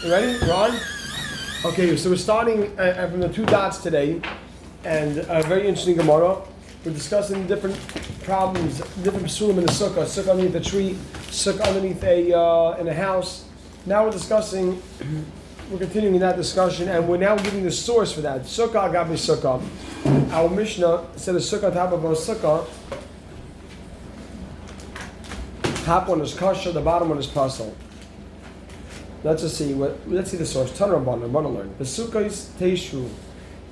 You ready? We're on? Okay, so we're starting from the two dots today, and a very interesting Gemara. We're discussing different problems, different psulim in the sukkah, sukkah underneath a tree, sukkah underneath in a house. Now we're continuing that discussion, and we're now giving the source for that. Sukkah agabe sukkah. Our Mishnah said a sukkah on top of a sukkah. Top one is kosher, the bottom one is pasul. Let's just see. Let's see the source. Tana Rabbanan. I'm going to learn. Besukais teishru.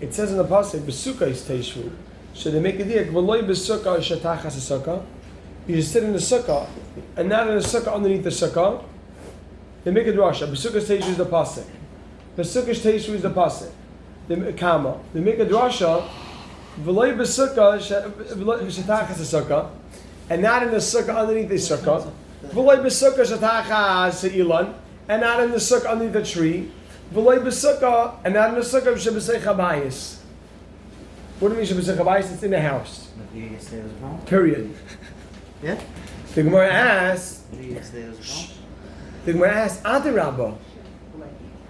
It says in the pasuk besukais teishru. So they make a deal. V'loy besukah shetachas sukkah. You just sit in the sukkah, and not in the sukkah underneath the sukkah. They make a drasha. Besukais teishru is the pasuk. Besukais teishru is the pasuk. The kama. They make a drasha. V'loy besukah shetachas sukkah. And not in the sukkah underneath the sukkah. V'loy besukah shetachas ilan. And not in the sukkah underneath the tree. V'loy besukah. And not in the sukkah shebesei chabayis. What do you mean shebesei chabayis? It's in the house. Period. Yeah. The Gemara asks. Adarabba.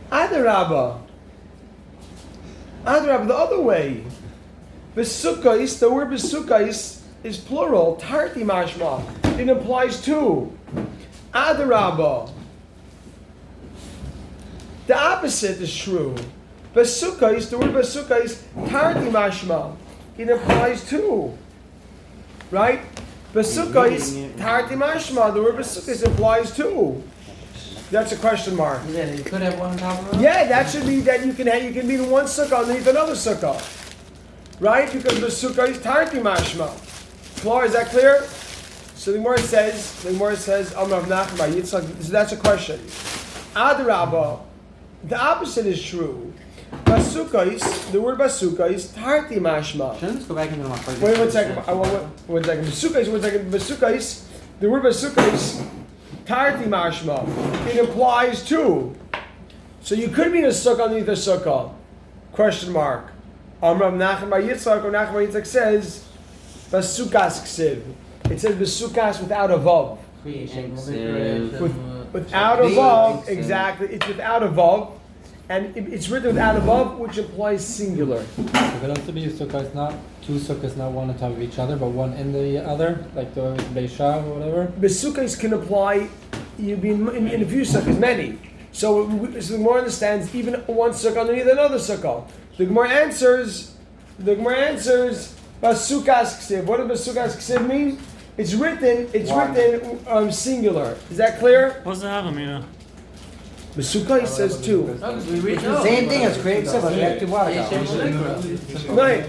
Adarabba. Adarabba. The other way. Besukais. The word besukais is plural, tarti mashma. It implies two. Adarabba. The opposite is true. Besukais, the word besukais, tarti mashma. It implies two. Right? Besukais, tarti mashma. The word besukais implies two. That's a question mark. Yeah, you could have one on top of it. Yeah, that should be that you can be in one sukkah underneath another sukkah. Right? Because besukais, tarti mashma. Clear, is that clear? So the Gemara says, Amar Nachman Yitzchak. So that's a question. Adarabba, the opposite is true. Basukais, the word basukais, tarti mashma. Shouldn't just go back into my first. Wait 1 second. One second. Basukais, the word basukais, tarti mashma. It implies two. So you could be in a sukkah underneath a sukkah. Question mark. Amar Nachman Yitzchak, or Nachman Yitzchak says. Basukas ksiv. It says basukas without a vav. Without a vav, exactly. It's without a vav, and it's written without a vav, which implies singular. It could also be sukkahs, not two sukkahs, not one on top of each other, but one in the other, like the Beishav or whatever. Basukas can apply. You've been in a few sukkahs, many. So the Gemara understands even one sukkah underneath another sukkah. The Gemara answers. Basukas ksiv. What does basukas ksiv mean? It's written singular. Is that clear? What's the Havamina? Basukai says two. Same thing as creating sukkah. Right.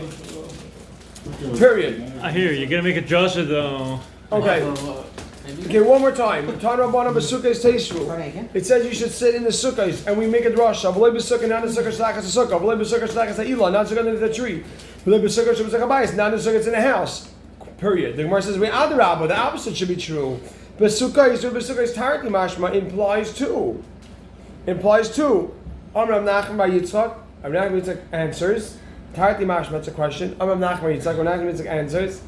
Period. I hear you. Gotta make a Joshua though. Okay. Okay, one more time. Tana Rabbanan Basukas teishru. It says you should sit in the sukkahs, and we make a drasha. V'lei b'sukkah, not in the sukkah shtachas a sukkah. V'lei b'sukkah shtachas a ilah, not sukkah underneath the tree. V'lei b'sukkah shebesei chabayis, not in the sukkah, it's in a house. Period. The Gemara says we adarabba. The opposite should be true. B'sukkahs or b'sukkahs tarti mashma implies two. Implies two. Amar Nachman bar Yitzchak. Rav Nachman bar Yitzchak answers. Tarti mashma. That's a question. Amar Nachman bar Yitzchak. Rav Nachman bar Yitzchak answers.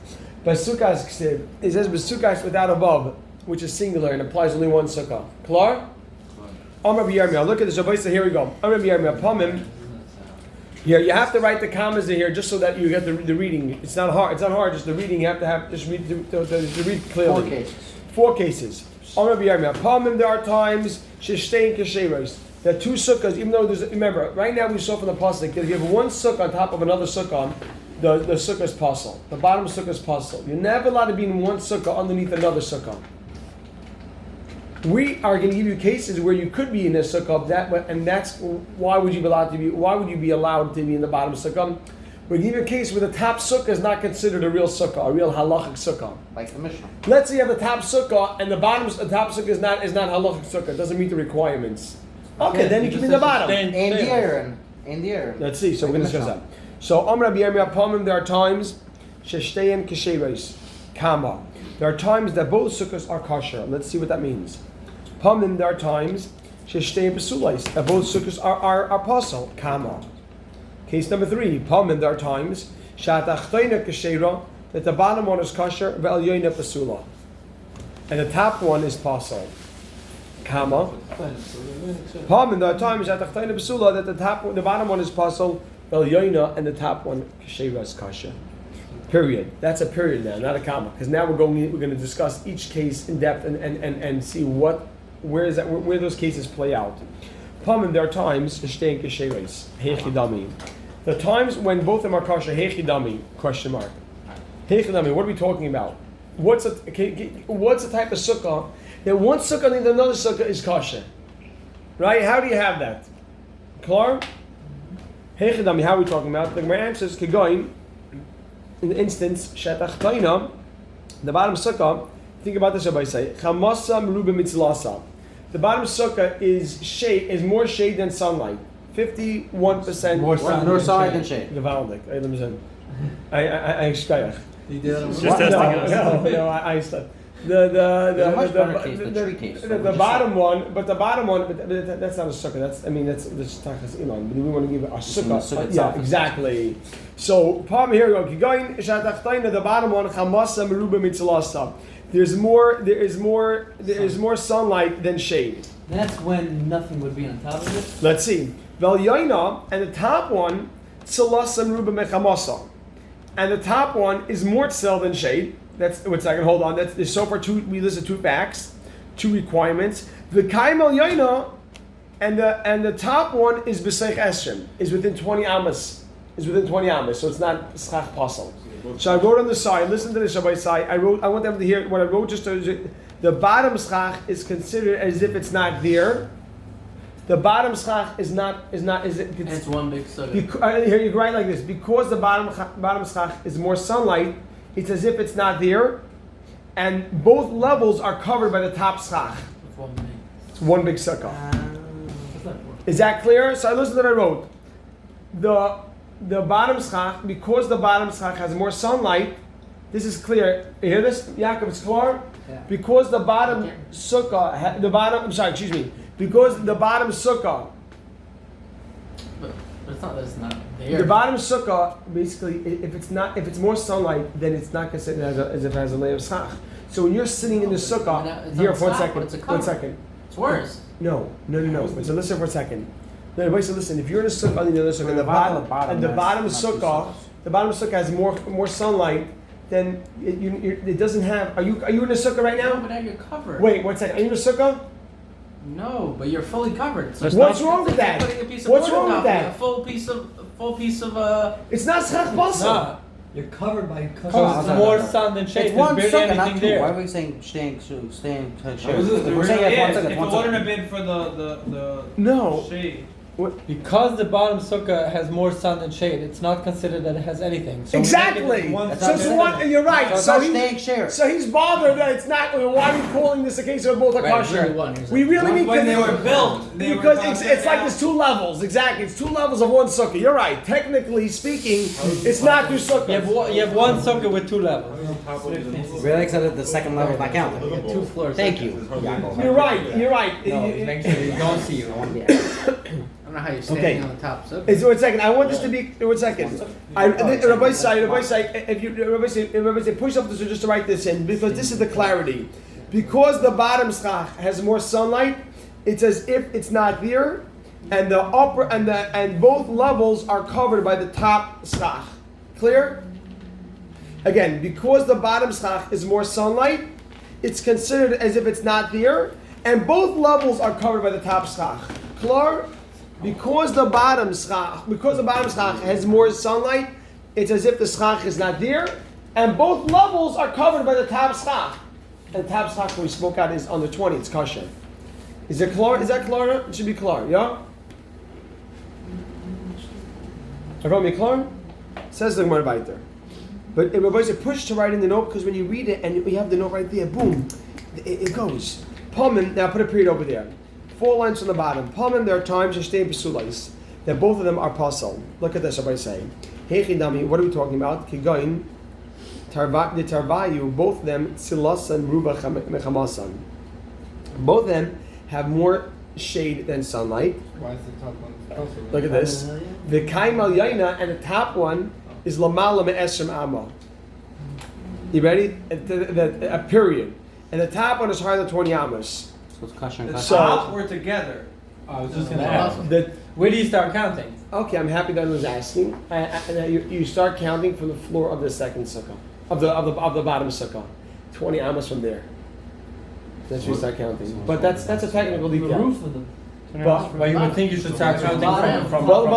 Basukas ksiv. It says basukas without a vav, which is singular and applies only one sukkah. Klar? Amar b'yirmiyah. Look at this. Here we go. Amar b'yirmiyah. Pamim. Here you have to write the commas in here just so that you get the reading. It's not hard. It's not hard. Just the reading. You have to just read to read clearly. 4 cases. Amar b'yirmiyah. Pamim. There are times sheshtein kasheros. There are two sukkahs. Even though remember right now we saw from the pasuk that if you have one sukkah on top of another sukkah. The sukkah is pasul. The bottom sukkah is pasul. You're never allowed to be in one sukkah underneath another sukkah. We are going to give you cases where you could be in a sukkah, and that's why would you be allowed to be? Why would you be allowed to be in the bottom sukkah? We give you a case where the top sukkah is not considered a real sukkah, a real halachic sukkah. Like the Mishnah. Let's say you have the top sukkah and the top sukkah is not halachic sukkah. It doesn't meet the requirements. Okay, then you can be in the bottom. In the air. Let's see. So we're going to discuss that. So Amar Rabbi Yirmiyah Pamim, there are times sheshtein kasheros kama. There are times that both sukkahs are kosher. Let's see what that means. Pamim, there are times sheshtein pesulais, that both sukkahs are pasul kama. Case number 3. Pamim, there are times shatachtoina kashera, that the bottom one is kosher ve'elyoina pesula, and the top one is pasul. Kama. Palm, there are times that the bottom one is pasul, Yoina, and the top one Kasheva kasha. Period. That's a period now, not a comma. Because now we're going to discuss each case in depth and see where those cases play out. Palm, there are times the times when both of them are kasha, hechidami, question mark. Hechidami, what are we talking about? What's a type of sukkah that one sukkah and another sukkah is kasha? Right? How do you have that? Klar? Hechidami, how are we talking about? The Gemara answers, Kegoin, in the instance, Shetach Tainam, the bottom sukkah, think about this, Rabbi say, Chamasa Meruba Mitzlasa. The bottom sukkah is more shade than sunlight. 51% More sunlight than shade. Gewaldig. I shkayach. You did it. Just testing us. No, I stuff. There's a much better case, the tree case. The bottom one, but that's not a sukkah. That's tachas iman. But we want to give a sukkah. Yeah, exactly. So, palm here we go. Going the bottom one, chamasa meruba mitzalasa. There is more sunlight than shade. That's when nothing would be on top of it. Let's see. Vel yoina, and the top one, tzalasa meruba mechamasa, and the top one is more tzel than shade. That's one second. Hold on. There's so far two. We listed two facts, two requirements. The kaimel yoina, and the top one is b'seich esrim, is within 20 amas. So it's not schach pasal. So I wrote on the side. Listen to this, Rabbi Sai. I want them to hear what I wrote. The bottom schach is considered as if it's not there. The bottom schach is not. It's one big sukkah. Here you write like this: because the bottom schach is more sunlight, it's as if it's not there, and both levels are covered by the top schach. It's one big sukkah. Is that clear? So I listened to what I wrote. The bottom schach, because the bottom schach has more sunlight, this is clear. You hear this, Yaakov? It's clear? Yeah. Because the bottom sukkah, because the bottom sukkah, But it's not that it's not there. the bottom sukkah, basically, if it's more sunlight, then it's not considered as if it has a layer of schach. So when you're sitting in the sukkah, It's here not for schach, but it's a cover. 1 second. It's worse. No. So listen for a second. No, everybody, listen. If you're in a sukkah, on the other sukkah, the bottom sukkah has more sunlight. Then it doesn't have. Are you in a sukkah right No, now? but now you're covered. Wait, 1 second. Are you in a sukkah? No, but you're fully covered. So What's wrong with that? Putting a piece of What's wood on wrong with top of it, that? A full piece of. It's not schach basal. No. You're covered by. So it's more sun than shade. It's one There's barely sukkah, not anything two. there. Why are we saying staying? We're saying If it's one sukkah, it one wouldn't sukkah. have been for the No. shade. Because the bottom sukkah has more sun than shade, it's not considered that it has anything. So we make Exactly. it one That's So not sukkah. considered. you're right. So it's So not he's staying share. so he's bothered that it's not. Why are we calling this a case of both are Right, kosher? really one, here's We really need When to they were built, they because were it's like there's two levels. Exactly, it's two levels of one sukkah. You're right. Technically speaking, it's not two sukkahs. You have one sukkah with two levels. Really except that the second level is not counting. Two floors. Thank you. You're right. You're right. Make sure you don't see you. I don't know how you're standing Okay. on the top. So It's 1 second. I want this to be 1 second. Rabbi say, if you Rabbi say, push up this just to write this in because this is the clarity. Because the bottom schach has more sunlight, it's as if it's not there, and the upper and both levels are covered by the top schach. Clear? Again, because the bottom schach is more sunlight, it's considered as if it's not there, and both levels are covered by the top schach. Clear? Because the bottom schach has more sunlight, it's as if the schach is not there, and both levels are covered by the top schach. And the top schach we spoke out is under 20. It's kosher. Is it clear? Is that clear? It should be clear. Yeah. Everyone be clear? Says the Gemara weiter. But everybody said push to write in the note because when you read it and you have the note right there, boom, it goes. Palman. Now put a period over there. 4 lines from the bottom. Palman, there are times you stay in Pesulais that both of them are pasal. Look at this, everybody saying. Hechidami, what are we talking about? Kigoin, the Tarvayu, both of them, Tzilas and Ruba Mechamasan. Both of them have more shade than sunlight. Why is the top one closer? Look at this. The Kaimal Yaina, and the top one is Lamala Me'esrim Amma. You ready? A period. And the top one is higher than 20 Amos. So it's kasher and The kasher. top or together? I was just gonna Yeah. ask. Where do you start counting? Okay, I'm happy that I was asking. You start counting from the floor of the second sukkah, of the bottom sukkah, 20 amos from there. That's where you start counting. But that's a technical The detail. roof of the. Well, you would think you should start counting from Well, the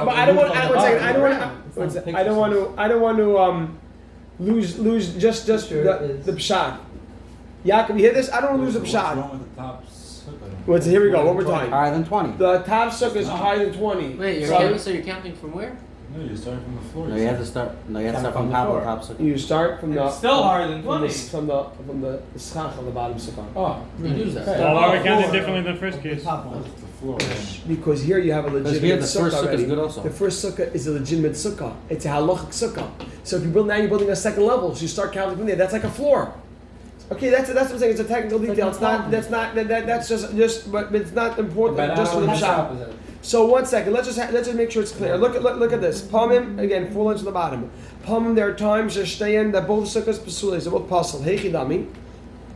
but I don't want. roof of I the one second, bottom. I don't want to lose just the pshat. Yaakov, you hear this? I don't want to lose the What's pshat. wrong with the top sukkah? What's here we go. One more time. Higher than 20. The top sukkah is higher than 20. Wait, so you're counting from where? No, you start from the floor. No, you have to start. No, you have to start from top of the top sukkah. You start from the It's still higher than from 20. the schach of the bottom sukkah. Oh, Reduce that. okay. Well, why are we counting differently than the first case? The floor. Because here you have a Because legitimate here the first sukkah sukkah is already. good also. The first sukkah is a legitimate sukkah. It's a halachic sukkah. So if you build now, you're building a second level. So you start counting from there. That's like a floor. Okay, that's what I'm saying. It's a technical detail. It's not. That's just. But it's not important. But Just for the that's shop. opposite. So 1 second. Let's just make sure it's clear. Look at this. Palmim again. 4 lines to the bottom. Palmim. There are times that both sukkahs pasulas. They're both pasul. Heichidami.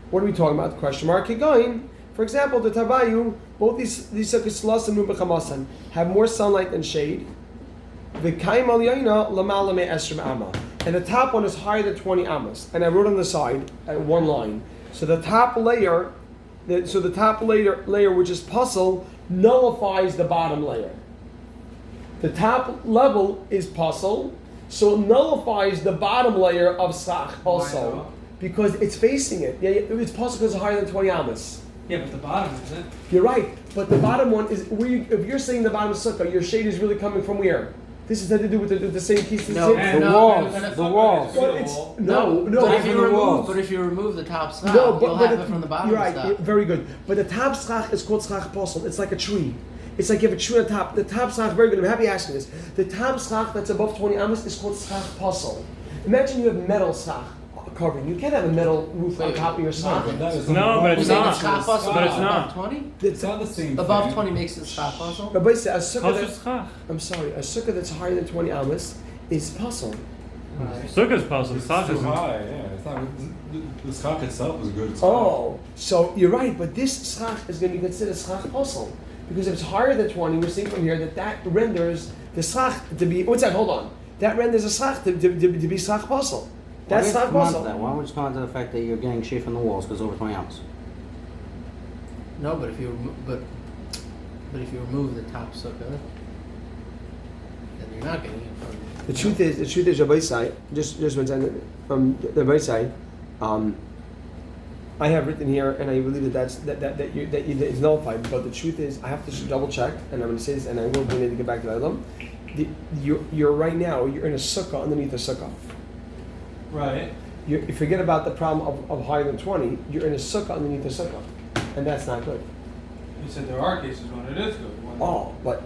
What are we talking about? Question mark. Keep going. For example, the tabayu. Both these sukkahs salasim nu'bechamasan have more sunlight than shade. The kaim al yaina lamala me esrim amma. And the top one is higher than 20 amas. And I wrote on the side at one line. So the top layer, layer which is puzzle, nullifies the bottom layer. The top level is puzzle, so it nullifies the bottom layer of sach also, because it's facing it. Yeah, it's puzzle because it's higher than 20 amas. Yeah, but the bottom isn't. You're right, but the bottom one is if you're saying the bottom sukkah, your shade is really coming from where? This has nothing to do with the same piece. No, The walls. Well, it's No, no. But walls. if you remove the top slab, No, you'll have it from the bottom You're right. slab. Very good. But the top schach is called schach posel. It's like a tree. It's like you have a tree on top. The top schach, very good. I'm happy asking this. The top schach that's above 20 amas is called schach posel. Imagine you have metal schach covering. You can't have a metal roof on top of your schach. No, but You it's say not. it's schach puzzle But it's above not. 20? It's not the same Above thing. 20 makes it schach puzzle? But basically, a sukkah How's it that's, schach? I'm sorry, a sukkah that's higher than 20 amas is puzzle. Sukkah's puzzle. It's Schach too isn't. high, yeah. It's not, the schach itself is good. Oh, so you're right, but this schach is going to be considered schach puzzle. Because if it's higher than 20, we're seeing from here that renders the schach to be, what's that, hold on. That renders a schach to be schach puzzle. That's schach puzzle. Why don't we just come on to the fact that you're getting shade from the walls because over 20 ounces? No, but if you if you remove the top sukkah, then you're not getting it from The truth is, Rabbi Sai, just one second, from the Rabbi Sai, I have written here, and I believe that it's nullified. But the truth is, I have to double check, and I'm going to say this, and I will need to get back to that. You're right now. You're in a sukkah underneath a sukkah. Right. You forget about the problem of higher than 20. You're in a sukkah underneath a sukkah, and that's not good. You said there are cases when it is good. When Oh, but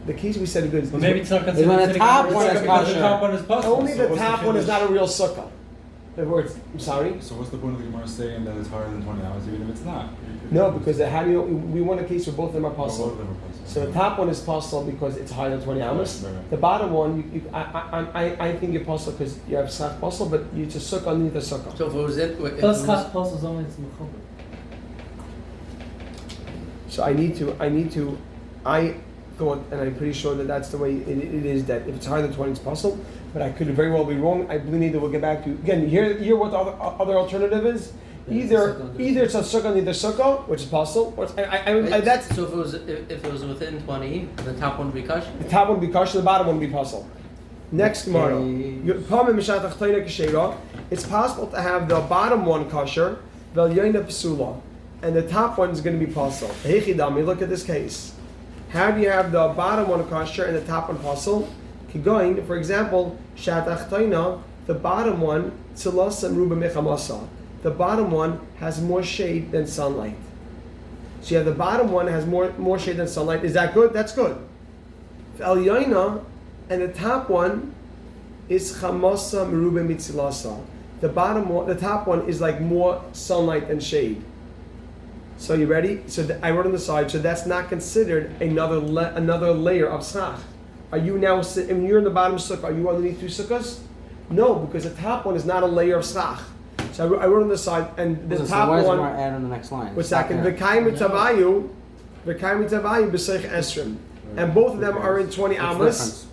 the case we said is good. Well, maybe it's not When considered the sitting top on one is sukkah because the kosher. top one is puzzle. Only So the what's the top one is finish? not a real sukkah. The words. I'm sorry. So what's the point of the Gemara saying that it's higher than 20 hours, even if it's not? No, because how do you? We want a case where both of them are Both puzzle. of them are puzzles. So the top one is puzzle because it's higher than 20 amas. Right. The bottom one, I think you're puzzle because you have schach puzzle, but you just sukkah underneath the sukkah. So if it was it, if it Plus, was, schach puzzle is only to mechuber. So I thought, and I'm pretty sure that that's the way it is, that if it's higher than 20, it's puzzle, but I could very well be wrong. I believe that we'll get back to, again, hear what the other alternative is. Either it's a sukkah underneath the sukkah, which is puzzle, or that's, so if it was within 20, the top one would be kosher. the top one would be kosher, the bottom one would be puzzle. Next Gemara. It's possible to have the bottom one kosher, and the top one is going to be puzzle. Look at this case. How do you have the bottom one kosher and the top one puzzle? Going, for example, the bottom one, the bottom one has more shade than sunlight. So you have the bottom one has more shade than sunlight. Is that good? That's good. And the top one is chamasa merube mitzilasa. The top one is like more sunlight than shade. So you ready? So I wrote on the side. So that's not considered another layer of schach. Are you now? When you're in the bottom sukkah, are you underneath two sukkahs? No, because the top one is not a layer of schach. So I wrote on the side, and the So top why does one. Gemara add on the next line? What's Stop that? there. V'kaim mitavayu b'seich esrim, and both of them are in 20 What's the amas. difference?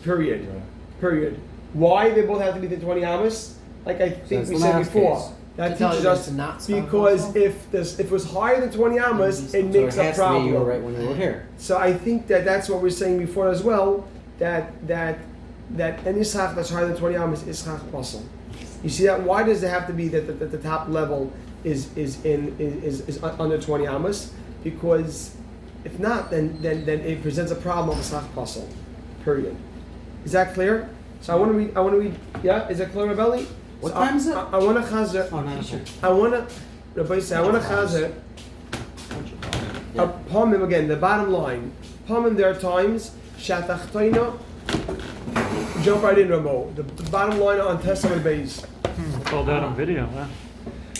Period. Right. Period. Why they both have to be the 20 amas? Like I think So we it's said last before. case. That To tell teaches you us it's not sound because also? if it was higher than 20 amas, it So makes it a has to be you were problem. right when you were here. So I think that's what we're saying before as well. That any schach that's higher than 20 amas is schach basel. You see that? Why does it have to be that the top level is under 20 amas? Because if not, then it presents a problem of schach basel. Period. Is that clear? So I want to read. Yeah, is it clear, Rabeli? What So time is it? I want to chazer. Oh, 9 o'clock. I want to. Rabbi say I want to chazer. Yeah. Pamim again. The bottom line. Pamim. There are times shatachtoina. Jump right in, Ramo. The bottom line on Testament base. Called out on video. Wow.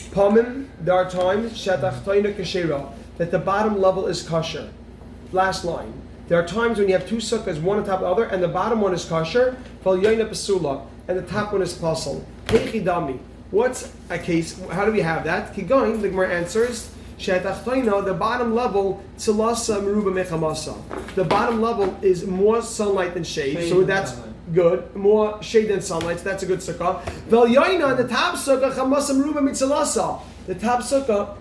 Pamim. There are times shatachtoina kashera that the bottom level is kosher. Last line. There are times when you have two sukkahs, one on top of the other, and the bottom one is kosher, and the top one is pasal. Heichidami. What's a case? How do we have that? Keep going. The Gemara answers. The bottom level, tzilasa meruba mechamasa. The bottom level is more sunlight than shade, so Shade that's than sunlight. good. More shade than sunlight, so that's a good sukkah. Vel yaina, the top sukkah, chamasa meruba mitzilasa. The top sukkah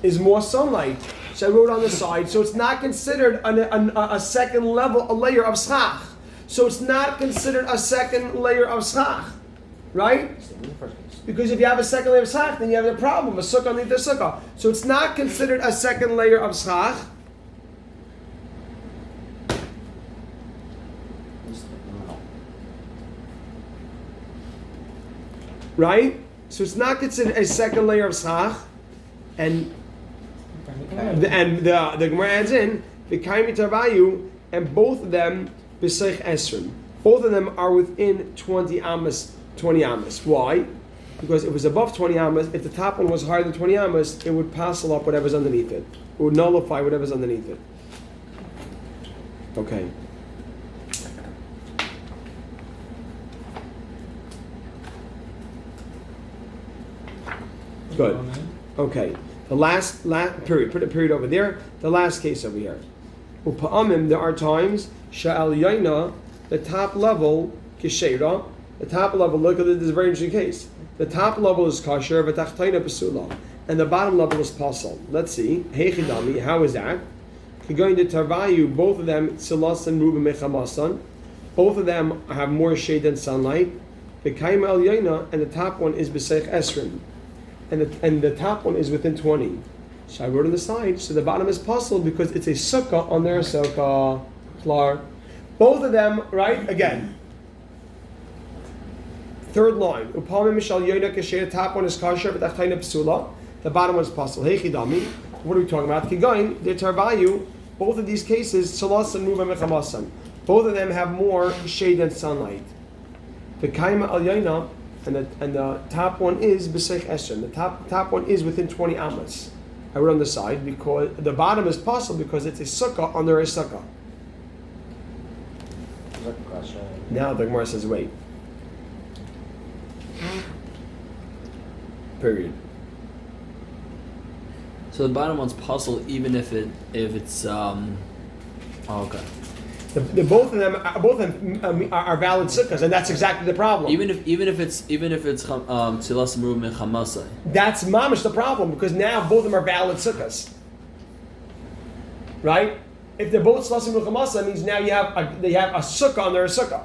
is more sunlight. So I wrote on the side. So it's not considered a second level, a layer of schach. So it's not considered a second layer of schach, right? Because if you have a second layer of schach, then you have a problem, a sukkah underneath the sukkah. So it's not considered a second layer of schach. Right? So it's not considered a second layer of schach. And the Gemara adds in the kaimi tarvayu, and both of them b'seich esrim. Both of them are within 20 amas. 20 amas. Why? Because if it was above 20 amas, if the top one was higher than 20 amas, it would parcel up whatever's underneath it. It would nullify whatever's underneath it. Okay. Good. Okay. The last period. Put a period over there. The last case over here. Upa'amim, there are times sha'al yaina, the top level kisheira. The top level. Look at this is a very interesting case. The top level is kasher, v'tachtaina pesula, and the bottom level is pasal. Let's see. Heichidami. How is that? Going to tarvayu. Both of them tzilas and ruba mechamasan. Both of them have more shade than sunlight. V'kaim al yaina, and the top one is b'seich esrim. And the top one is within 20. So I wrote on the side. So the bottom is puzzled because it's a sukkah on their sukkah. Klar. Both of them, right? Again. Third line. Upamim mishal yoina kasher. The top one is kasher, but achtaina psula. The bottom one is puzzled. Heichidami. What are we talking about? Keep going. They're tarvayu. Both of these cases, salas and ruva mechamasan. Both of them have more shade than sunlight. The kaima al yoina. And the top one is b'seich esrim. The top one is within 20 amas. I wrote on the side because the bottom is possible because it's a sukkah under a sukkah. Now the Gemara says, wait. Period. So the bottom one's puzzle, even if it's oh, okay. Both of them are valid sukkahs, and that's exactly the problem. Even if it's tzilas meruba min chamasai. That's mamish the problem because now both of them are valid sukkahs, right? If they're both tzilas and ruchamasa, that means now they have a sukkah under a sukkah.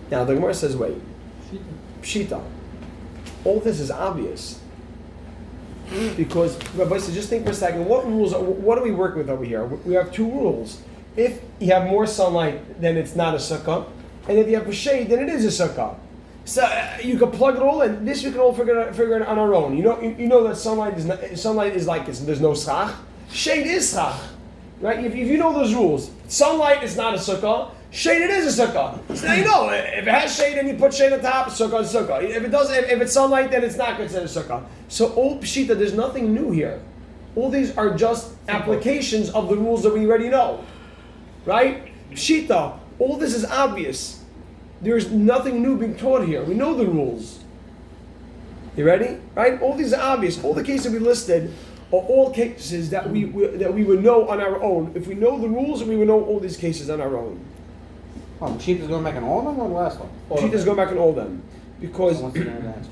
Now the Gemara says, wait, pshita. All this is obvious. Because Rabbi said, just think for a second. What are we working with over here? We have two rules. If you have more sunlight, then it's not a sukkah, and if you have a shade, then it is a sukkah. So you can plug it all in. This we can all figure it on our own. You know that sunlight is like this. There's no schach. Shade is schach, right? If you know those rules, sunlight is not a sukkah. Shade, it is a sukkah. So now you know, if it has shade and you put shade on top, sukkah is sukkah. If it doesn't, if it's sunlight, then it's not considered sukkah. So all pshita, there's nothing new here. All these are just applications of the rules that we already know, right? Pshita, all this is obvious. there's nothing new being taught here. We know the rules. You ready? Right? All these are obvious. All the cases we listed are all cases that we would know on our own. If we know the rules, we would know all these cases on our own. Oh, Pshita is going back in all of them or the last one? Pshita is going back in all of them. Because So once again, that's-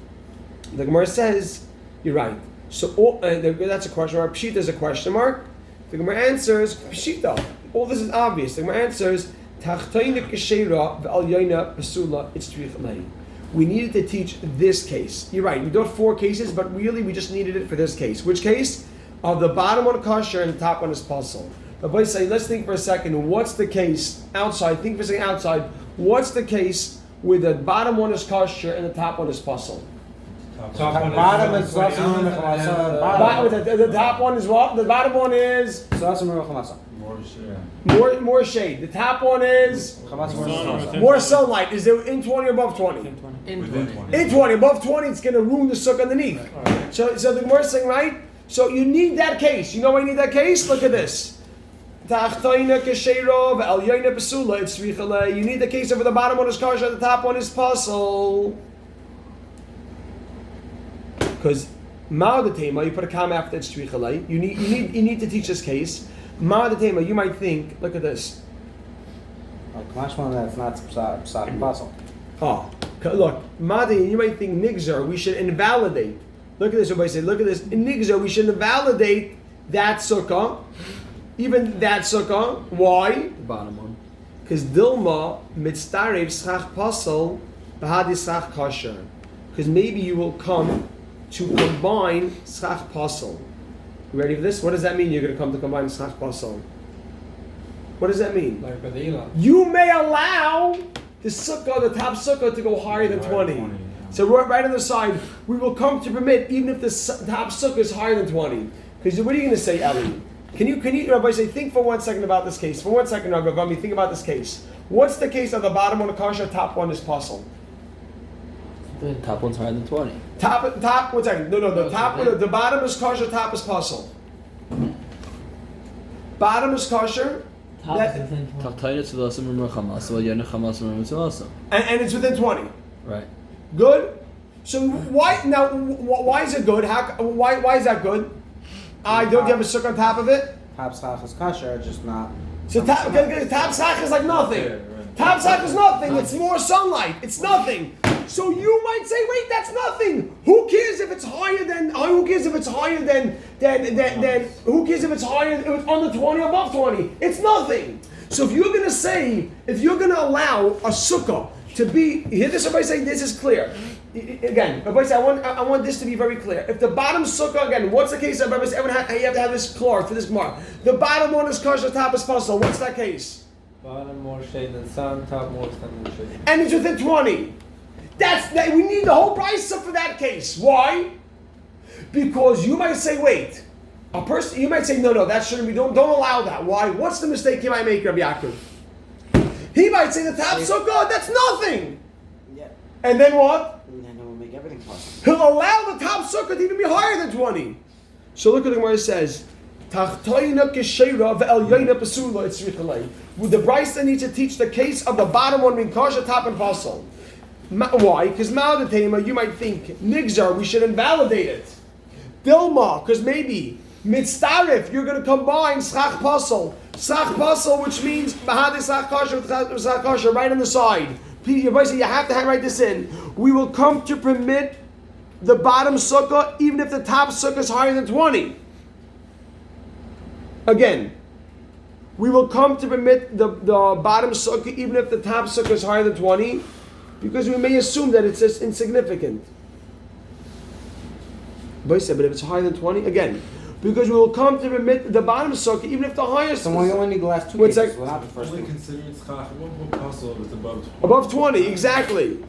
the Gemara says, you're right. So all, that's a question mark. Pshita is a question mark. The Gemara answers, Pshita. All this is obvious. The Gemara answers, Tachtayna Keshera V'Alyayna Pesula Itzrich Lei. We needed to teach this case. You're right. We taught 4 cases, but really we just needed it for this case. Which case? The bottom one kosher and the top one is puzzle. But boy, say, let's think for a second. What's the case outside? Think for a second outside. What's the case where the bottom one is kosher and the top one is puzzle? Top one Bottom is is $20 Zasim and then- The top one is what? The bottom one is more shade. The top one is more sunlight. Is it in 20 or above 20? In Within 20. 20. In 20. Above 20, it's going to ruin the sukkah underneath. So the Gemara is saying, right? So you need that case. You know why you need that case? Look at this. You need the case over the bottom one is kosher, the top one is puzzle. Because Ma'adatema, you put a comma after it's tzrichalei. You need to teach this case. Ma'adatema, you might think, look at this. Last one that's not Psat puzzle. Oh, look, Ma'adatema, you might think nigzer, we should invalidate. Look at this, everybody say, look at this. In nigzer, we should invalidate that sukkah, even that sukkah. Why? The bottom one. Because Dilma mitztarev schach pasal b'hadi schach kosher. Because maybe you will come to combine schach pasal. You ready for this? What does that mean? You're going to come to combine schach pasal. What does that mean? Like with the Elon. You may allow the sukkah, the top sukkah, to go higher than 20. So right on the side, we will come to permit even if the top sukkah is higher than 20. Because what are you going to say, Eli? Can you, Rabbi, say, think for 1 second about this case. For 1 second, Rabbi, think about this case. What's the case of the bottom one is kosher, top one is puzzle? The top one's higher than 20. Top, 1 second. No, the top, the bottom is kosher, top is puzzle. Bottom is kosher. And it's within 20. Right. Good. So why is it good? Why is that good? Don't you have a sukkah on top of it? Top Psat is kosher, just not. So top sak is like nothing. Top sak is nothing. It's more sunlight. It's nothing. So you might say, wait, that's nothing. Who cares if it's higher than? Who cares if it's higher than? Who cares if it's higher? If it's under 20 or above 20? It's nothing. So if you're gonna allow a sukkah to be, hear this, everybody say this is clear. Again, everybody say, I want this to be very clear. If the bottom sukkah, again, what's the case? Everybody say, you have to have this clear for this Gemara. The bottom one is kosher, top is puzzle. What's that case? Bottom more shade than sun, top more sun than shade. And it's within 20. We need the whole price for that case. Why? Because you might say, wait, you might say, no, that shouldn't be, don't allow that. Why? What's the mistake he might make, Rabbi Yaakov? He might say the top sukkah, that's nothing. Yeah. And then what? And then it will make everything possible. He'll allow the top sukkah to even be higher than 20. So look at the Gemara says, With the Brisa needs to teach the case of the bottom one being kosher, top and puzzle. Why? Because Ma'adatema, you might think, Nigzar, we should invalidate it. Dilma, because maybe, Mitztarif, you're going to combine Schach Puzzle. Schach Puzzle, which means Mahadi Schach Kosher with Schach Kosher, right on the side. You have to write this in. We will come to permit the bottom sukkah, even if the top sukkah is higher than 20. Again, we will come to permit the bottom sukkah, even if the top sukkah is higher than 20, because we may assume that it's just insignificant. But if it's higher than 20, again, because we will come to permit the bottom sukkah, even if the highest. So we only need the last two cases, not the first We one. consider it's chach. What puzzle if it's above 20? Above 20, exactly.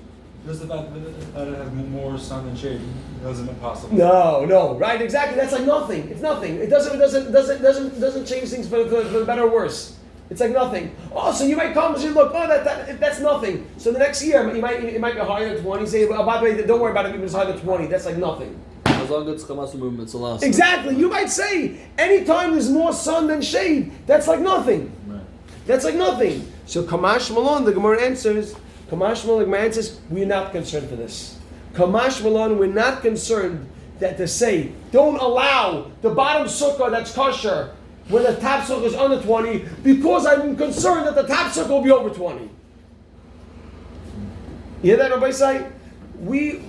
Just the fact that it has more sun than shade doesn't impossible. No, right? Exactly. That's like nothing. It's nothing. It doesn't change things for the better or worse. It's like nothing. Oh, so you might come and say, look, that's nothing. So the next year it might be higher than 20. Say, well, by the way, don't worry about it even if it's higher than 20. That's like nothing. As long as it's Hamas movement, it's allowed. Exactly. You might say, anytime there's more sun than shade, that's like nothing. Right. That's like nothing. So Kamash Malon, the Gemara answers, Kamash Malon, man says, we're not concerned for this. Kamash Malon, we're not concerned that to say, don't allow the bottom sukkah that's kosher when the top sukkah is under 20, because I'm concerned that the top sukkah will be over 20. You hear that, Rabbi say? We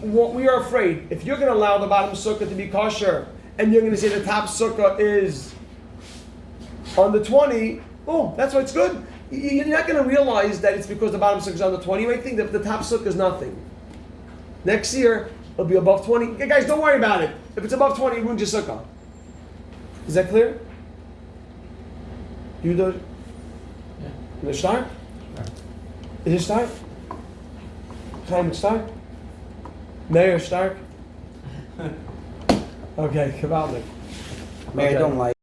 are afraid, if you're going to allow the bottom sukkah to be kosher, and you're going to say the top sukkah is under 20, oh, that's why it's good. You're not going to realize that it's because the bottom sukkah is under 20. You might think that the top sukkah is nothing. Next year, it'll be above 20. Okay, guys, don't worry about it. If it's above 20, it ruins your sukkah. Is that clear? You do? Yeah. You want to start? Is it start? Chaim, start? Mayor, start? Okay, Kavaldik. Mary, Okay. don't like.